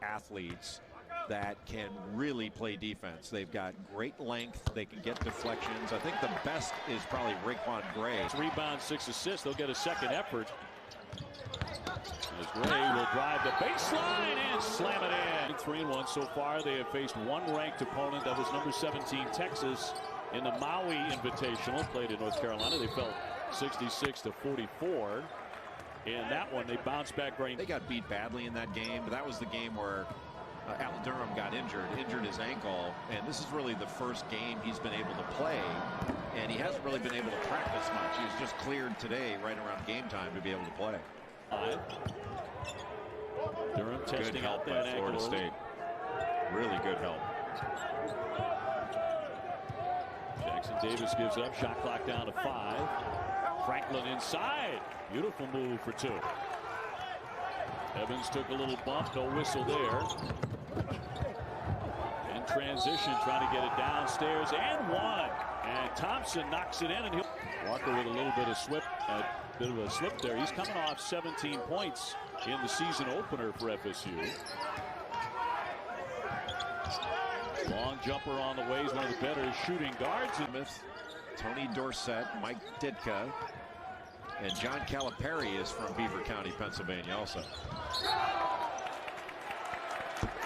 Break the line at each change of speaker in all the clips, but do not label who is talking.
athletes that can really play defense. They've got great length. They can get deflections. I think the best is probably Raquan Gray.
6 rebounds, 6 assists. They'll get a second effort. As Gray will drive the baseline and slam it in. 3-1 so far. They have faced one ranked opponent. That was number 17 Texas in the Maui Invitational. Played in North Carolina. They fell 66-44. In that one, they bounced back great.
They got beat badly in that game, but that was the game where Al Durham got injured his ankle, and this is really the first game he's been able to play, and he hasn't really been able to practice much. He was just cleared today, right around game time, to be able to play.
Durham testing out
by
that
Florida
ankle.
State. Really good help.
Jackson Davis gives up. Shot clock down to 5. Franklin inside. Beautiful move for 2. Evans took a little bump. No whistle there. In transition, trying to get it downstairs and 1. And Thompson knocks it in, and Walker with a little bit of a slip there. He's coming off 17 points in the season opener for FSU. Long jumper on the way. He's one of the better shooting guards.
Tony Dorsett, Mike Ditka, and John Calipari is from Beaver County, Pennsylvania also.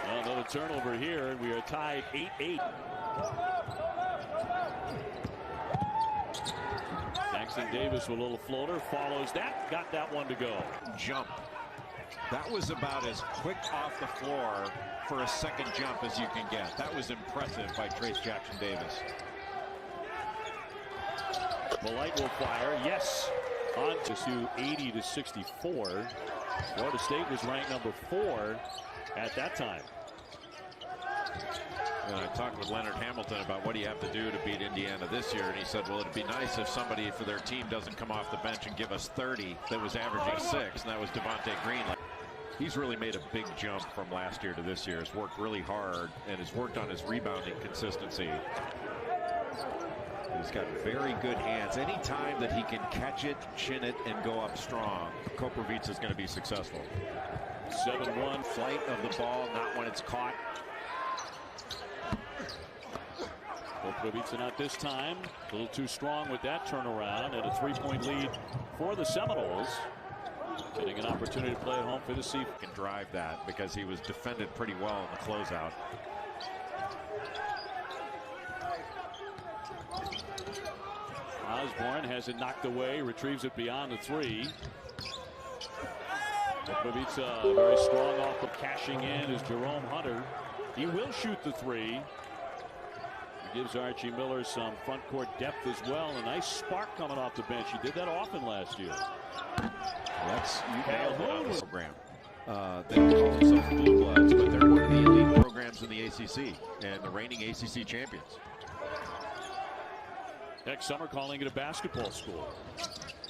Another turnover here, and we are tied 8-8. Jackson Davis with a little floater, follows that, got that one to go.
Jump. That was about as quick off the floor for a second jump as you can get. That was impressive by Trace Jackson Davis.
Polite will fire, yes. On to 80-64. Florida State was ranked number 4 at that time.
And I talked with Leonard Hamilton about what do you have to do to beat Indiana this year, and he said, well, it'd be nice if somebody for their team doesn't come off the bench and give us 30 that was averaging 6, and that was Devontae Green. He's really made a big jump from last year to this year. Has worked really hard and has worked on his rebounding consistency. He's got very good hands. Anytime that he can catch it, chin it, and go up strong, Koprivica is going to be successful.
7-1
flight of the ball, not when it's caught.
Koprivica not this time. A little too strong with that turnaround, and a 3-point lead for the Seminoles. Getting an opportunity to play at home for the Seahawks.
Can drive that because he was defended pretty well in the closeout.
Osborne has it knocked away, retrieves it beyond the 3. Koprivica very strong off of cashing in is Jerome Hunter. He will shoot the 3. He gives Archie Miller some front court depth as well. A nice spark coming off the bench. He did that often last year.
That's Calhoun program. They don't call themselves Blue Bloods, but they're one of the elite programs in the ACC and the reigning ACC champions.
Next summer, calling it a basketball school.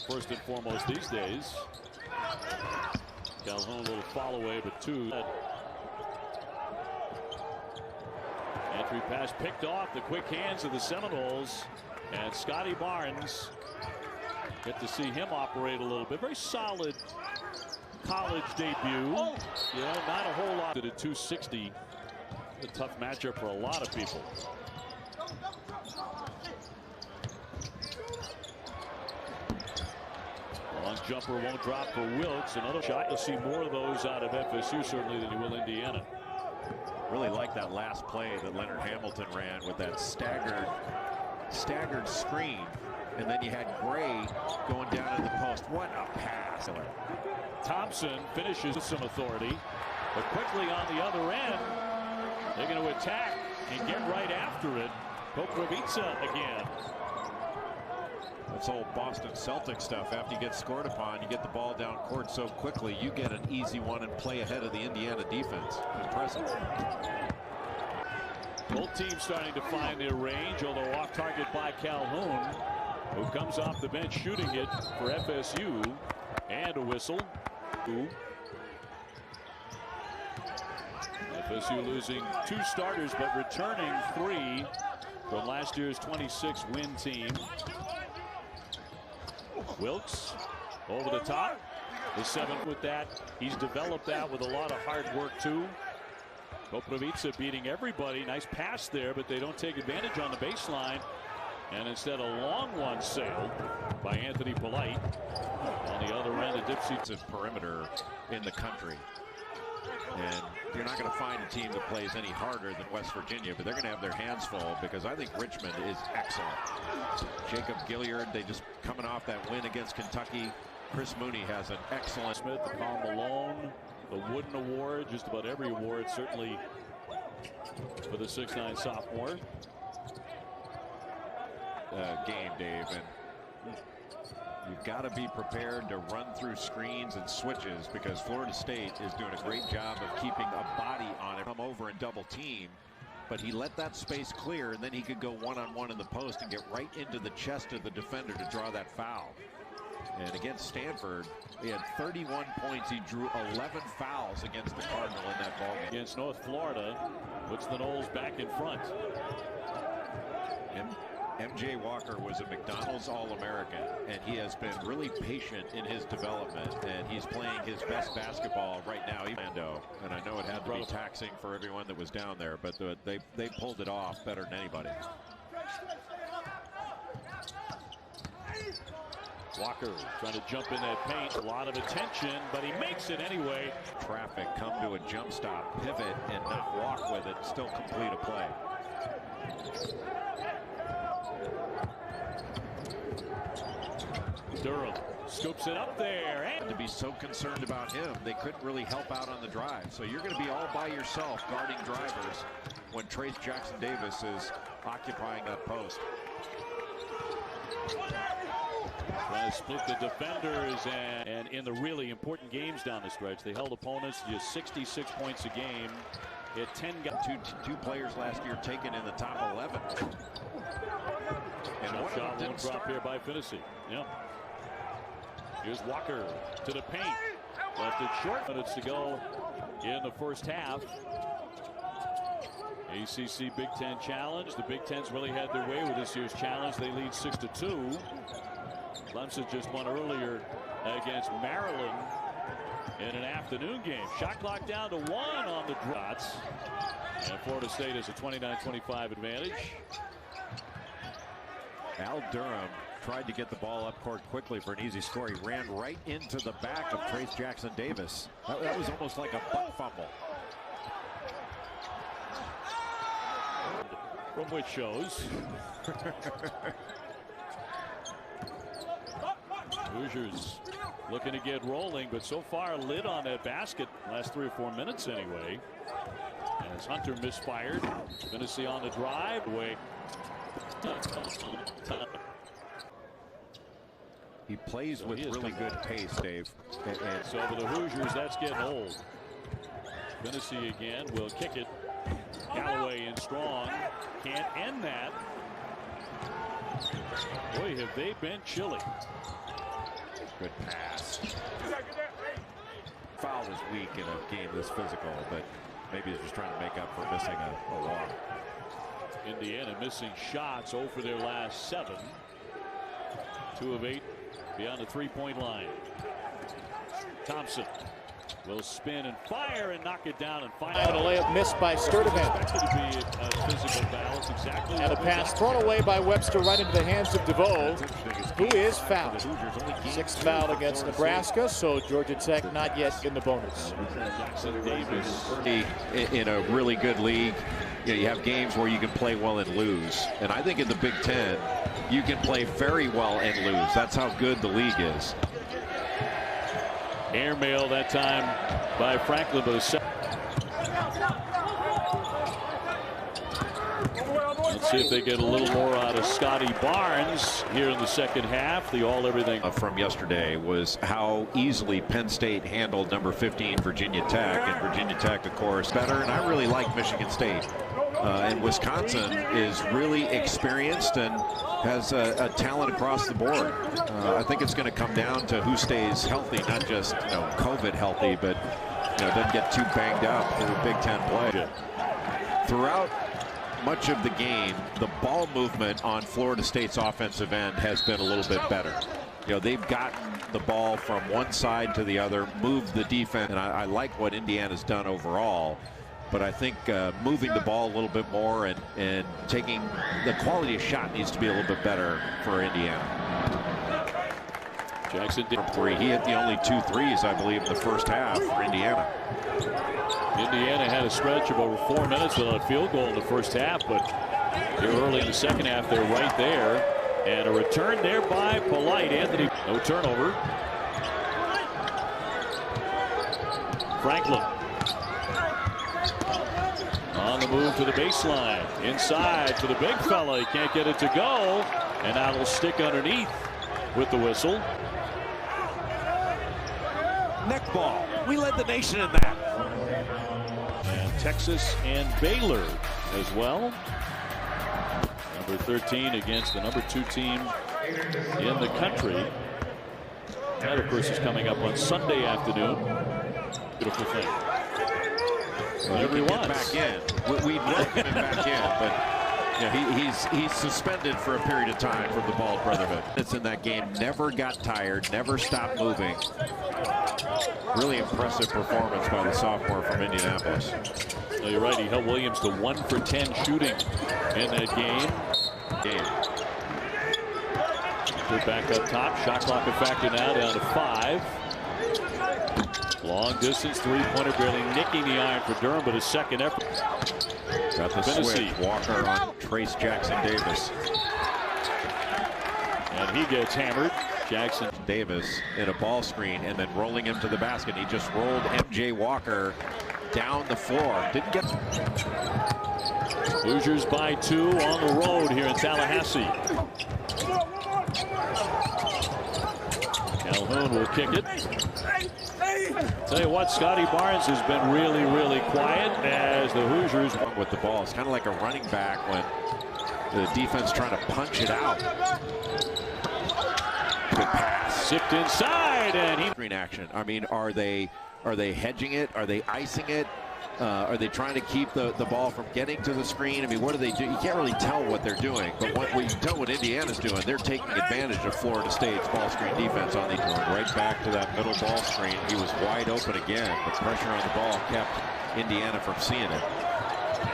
First and foremost these days. Calhoun a little fall away, but 2. Entry pass picked off the quick hands of the Seminoles, and Scotty Barnes. Get to see him operate a little bit. Very solid college debut. Yeah, not a whole lot. At 260. A tough matchup for a lot of people. Long jumper won't drop for Wilkes. Another shot. You'll see more of those out of FSU certainly than you will Indiana.
Really like that last play that Leonard Hamilton ran with that staggered screen. And then you had Gray going down to the post. What a pass.
Thompson finishes with some authority, but quickly on the other end, they're going to attack and get right after it. Koprivica again.
That's old Boston Celtics stuff. After you get scored upon, you get the ball down court so quickly, you get an easy one and play ahead of the Indiana defense. Impressive.
Both teams starting to find their range, although off target by Calhoun, who comes off the bench shooting it for FSU, and a whistle. FSU losing 2 starters, but returning 3 from last year's 26-win team. Wilkes over the top. The 7 with that. He's developed that with a lot of hard work too. Koprivica beating everybody. Nice pass there, but they don't take advantage on the baseline. And instead, a long one sailed by Anthony Polite. On the other end, a Dipsy
perimeter in the country. And you're not going to find a team that plays any harder than West Virginia, but they're going to have their hands full because I think Richmond is excellent. Jacob Gilliard, they just coming off that win against Kentucky. Chris Mooney has an excellent.
Smith, the Karl Malone, the Wooden Award, just about every award, certainly for the 6'9" sophomore.
Game, Dave, and you've got to be prepared to run through screens and switches because Florida State is doing a great job of keeping a body on it. Come over and double team, but he let that space clear, and then he could go one-on-one in the post and get right into the chest of the defender to draw that foul. And against Stanford, he had 31 points. He drew 11 fouls against the Cardinal in that ballgame.
Against North Florida, puts the Noles back in front.
MJ Walker was a McDonald's All-American, and he has been really patient in his development, and he's playing his best basketball right now. And I know it had to be taxing for everyone that was down there, but they pulled it off better than anybody.
Walker trying to jump in that paint, a lot of attention, but he makes it anyway.
Traffic, come to a jump stop, pivot, and not walk with it, still complete a play.
Durham scoops it up there.
And to be so concerned about him, they couldn't really help out on the drive. So you're going to be all by yourself guarding drivers when Trayce Jackson-Davis is occupying that post.
Trying to split the defenders, and in the really important games down the stretch, they held opponents to just 66 points a game. They had 10 guys.
Two players last year taken in the top 11. And
one shot won't drop here by Finney. Yeah. Here's Walker to the paint. Left it short. Minutes to go in the first half. ACC Big Ten Challenge. The Big Ten's really had their way with this year's challenge. They lead 6-2. Clemson just won earlier against Maryland in an afternoon game. Shot clock down to 1 on the drops. And Florida State has a 29-25 advantage.
Al Durham tried to get the ball up court quickly for an easy score. He ran right into the back of Trayce Jackson-Davis. That was almost like a butt fumble.
From which shows. Hoosiers looking to get rolling, but so far lid on that basket last 3 or 4 minutes anyway. As Hunter misfired. Finney on the drive. Away.
He plays with really good pace, Dave.
So for the Hoosiers, that's getting old. Finney again will kick it. Galloway in strong. Can't end that. Boy, have they been chilly.
Good pass. Foul is weak in a game this physical, but maybe he's just trying to make up for missing a walk.
Indiana missing shots over their last 7. 2 of 8 beyond the 3-point line. Thompson will spin and fire and knock it down and find
a layup missed by Sturdivant.
Expected to be a physical balance exactly.
And a pass thrown away by Webster right into the hands of DeVoe, who is fouled. 6th foul against Nebraska, so Georgia Tech not yet in the bonus.
Jackson-Davis
in a really good league. You have games where you can play well and lose. And I think in the Big Ten, you can play very well and lose. That's how good the league is.
Airmail that time by Franklin, but let's see if they get a little more out of Scotty Barnes here in the second half. The all-everything
from yesterday was how easily Penn State handled number 15 Virginia Tech, and Virginia Tech, of course, better. And I really like Michigan State. And Wisconsin is really experienced and has a talent across the board. I think it's going to come down to who stays healthy, not just COVID healthy, but doesn't get too banged up through Big Ten play. Throughout much of the game, the ball movement on Florida State's offensive end has been a little bit better. They've gotten the ball from one side to the other, moved the defense, and I like what Indiana's done overall. But I think moving the ball a little bit more and taking the quality of shot needs to be a little bit better for Indiana.
Jackson did
three. He hit the only 2 threes, I believe, in the first half for Indiana.
Indiana had a stretch of over 4 minutes without a field goal in the first half, but here early in the second half, they're right there. And a return there by Polite. Anthony, no turnover. Franklin on the move to the baseline. Inside to the big fella. He can't get it to go. And now it'll stick underneath with the whistle.
Neck ball. We led the nation in that.
And Texas and Baylor as well. Number 13 against the number 2 team in the country. That, of course, is coming up on Sunday afternoon. Beautiful thing. Whatever he wants.
Back in. We'd welcome him back in, but he's suspended for a period of time from the Ball Brotherhood. It's in that game. Never got tired. Never stopped moving. Really impressive performance by the sophomore from Indianapolis.
No, you're right. He held Williams to 1 for 10 shooting in that game. They're back up top. Shot clock in fact now down to 5. Long distance three-pointer, barely nicking the iron for Durham, but his second effort.
Got the switch. Walker on Trace Jackson Davis.
And he gets hammered. Jackson
Davis in a ball screen and then rolling him to the basket. He just rolled MJ Walker down the floor. Didn't get.
Hoosiers by 2 on the road here in Tallahassee. Calhoun will kick it. Tell you what, Scotty Barnes has been really, really quiet as the Hoosiers
with the ball. It's kind of like a running back when the defense trying to punch it out. Good pass.
Sipped inside, and he.
Screen action. I mean, are they hedging it? Are they icing it? Are they trying to keep the ball from getting to the screen? I mean, what do they do? You can't really tell what they're doing. But what you can tell what Indiana's doing, they're taking advantage of Florida State's ball screen defense on the right back to that middle ball screen. He was wide open again. The pressure on the ball kept Indiana from seeing it.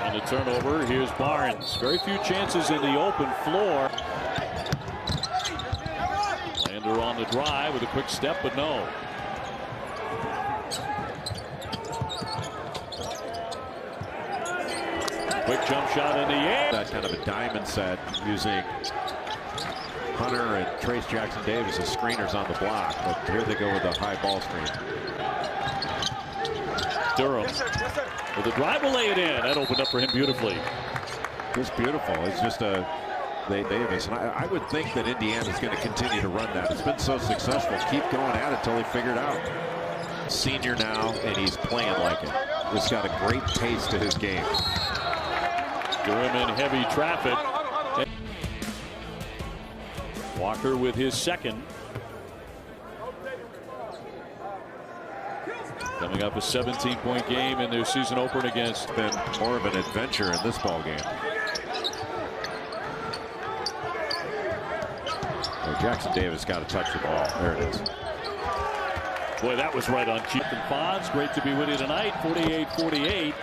On the turnover, here's Barnes. Very few chances in the open floor. Lander on the drive with a quick step, but no. Quick jump shot in the air.
That kind of a diamond set using Hunter and Trace Jackson Davis as screeners on the block. But here they go with a high ball screen.
Durham with the drive will lay it in. That opened up for him beautifully.
It's beautiful. It's just a Davis. And I would think that Indiana's going to continue to run that. It's been so successful. Keep going at it until they figure it out. Senior now, and he's playing like it. He's got a great pace to his game.
Durham in heavy traffic. Walker with his second. Coming up a 17-point game in their season opener against.
Been more of an adventure in this ball game. Oh, Jackson Davis got to touch the ball. There it is.
Boy, that was right on cue. Fonz, great to be with you tonight. 48-48.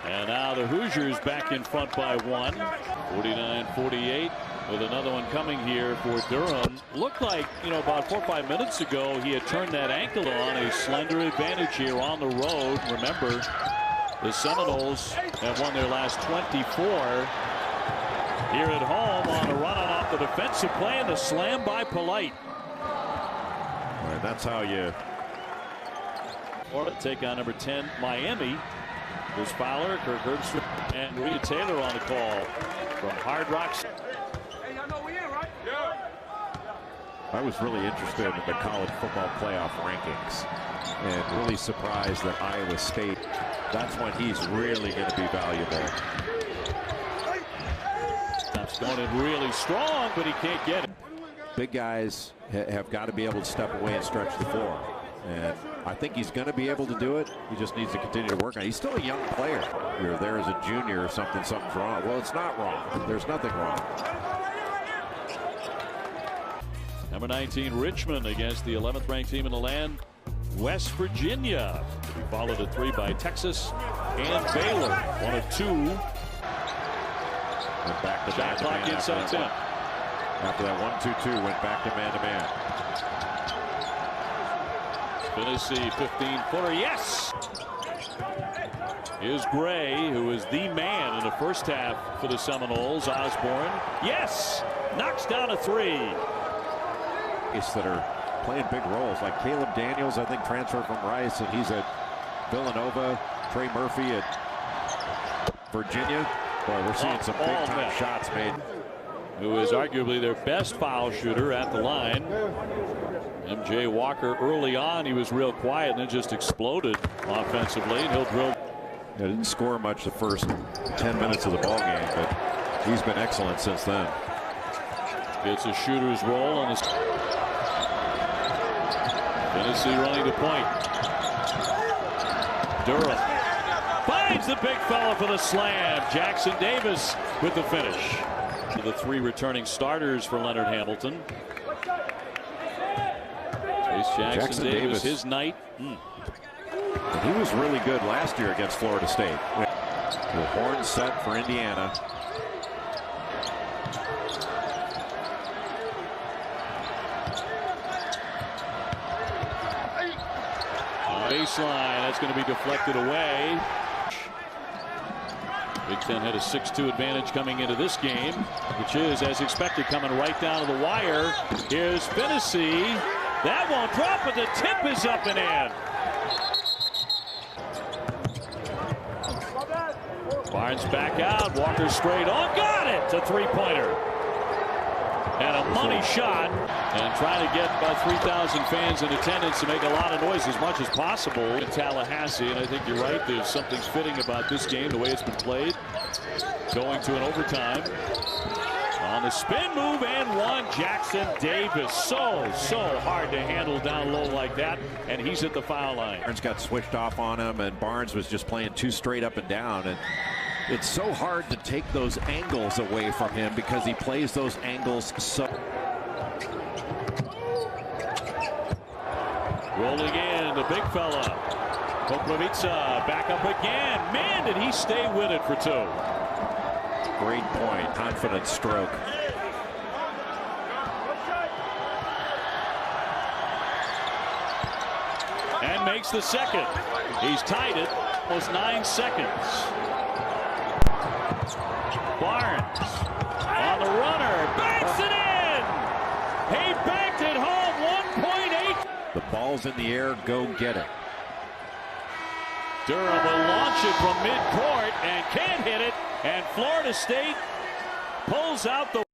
And now the Hoosiers back in front by 1. 49-48 with another one coming here for Durham. Looked like, about 4 or 5 minutes ago he had turned that ankle on. A slender advantage here on the road. Remember, the Seminoles have won their last 24. Here at home on a run off the defensive play and a slam by Polite.
All right, that's how you.
Or take on number 10, Miami. There's Fowler, Kirk Herbstreit, and Rita Taylor on the call from Hard Rock.
Hey, y'all know we in, right? Yeah.
I was really interested in the college football playoff rankings and really surprised that Iowa State, that's when he's really going to be valuable.
That's going in really strong, but he can't get it.
Big guys have got to be able to step away and stretch the floor. And I think he's going to be able to do it. He just needs to continue to work on it. He's still a young player. You're there as a junior or something's wrong. Well, it's not wrong. There's nothing wrong.
Number 19, Richmond against the 11th ranked team in the land, West Virginia. To be followed at 3 by Texas. and Baylor. One of two.
Went back to
Shot clock inside 10.
After that 1-2-2, went back to man-to-man.
Tennessee 15-footer, yes! Here's Gray, who is the man in the first half for the Seminoles. Osborne, yes! Knocks down a three.
That are playing big roles, like Caleb Daniels, I think, transferred from Rice, and he's at Villanova. Trey Murphy at Virginia. Boy, we're seeing some big-time shots made.
Who is arguably their best foul shooter at the line. MJ Walker, early on, he was real quiet and then just exploded offensively. And he'll drill.
He didn't score much the first 10 minutes of the ball game, but he's been excellent since then.
Gets a shooter's roll on his. Tennessee running the point. Durham finds the big fella for the slam. Jackson Davis with the finish. The three returning starters for Leonard Hamilton. Chase Jackson Davis, his night.
And he was really good last year against Florida State. The horn set for Indiana.
Baseline, that's going to be deflected away. Big Ten had a 6-2 advantage coming into this game, which is, as expected, coming right down to the wire. Here's Finney. That won't drop, but the tip is up and in. Barnes back out. Walker straight on. Got it! A three-pointer. And a money shot. And trying to get about 3,000 fans in attendance to make a lot of noise as much as possible in Tallahassee. And I think you're right. There's something fitting about this game, the way it's been played. Going to an overtime. On the spin move and one, Jackson Davis. So hard to handle down low like that. And he's at the foul line.
Barnes got switched off on him, and Barnes was just playing too straight up and down. And it's so hard to take those angles away from him because he plays those angles so.
Rolling in, the big fella. Popovica back up again. Man, did he stay with it for two.
Great point. Confident stroke.
And makes the second. He's tied it. Almost 9 seconds. Barnes on the runner. Banks it in. He banked it home. 1.8.
The ball's in the air. Go get it.
Durham will launch it from midcourt and can't hit it. And Florida State pulls out the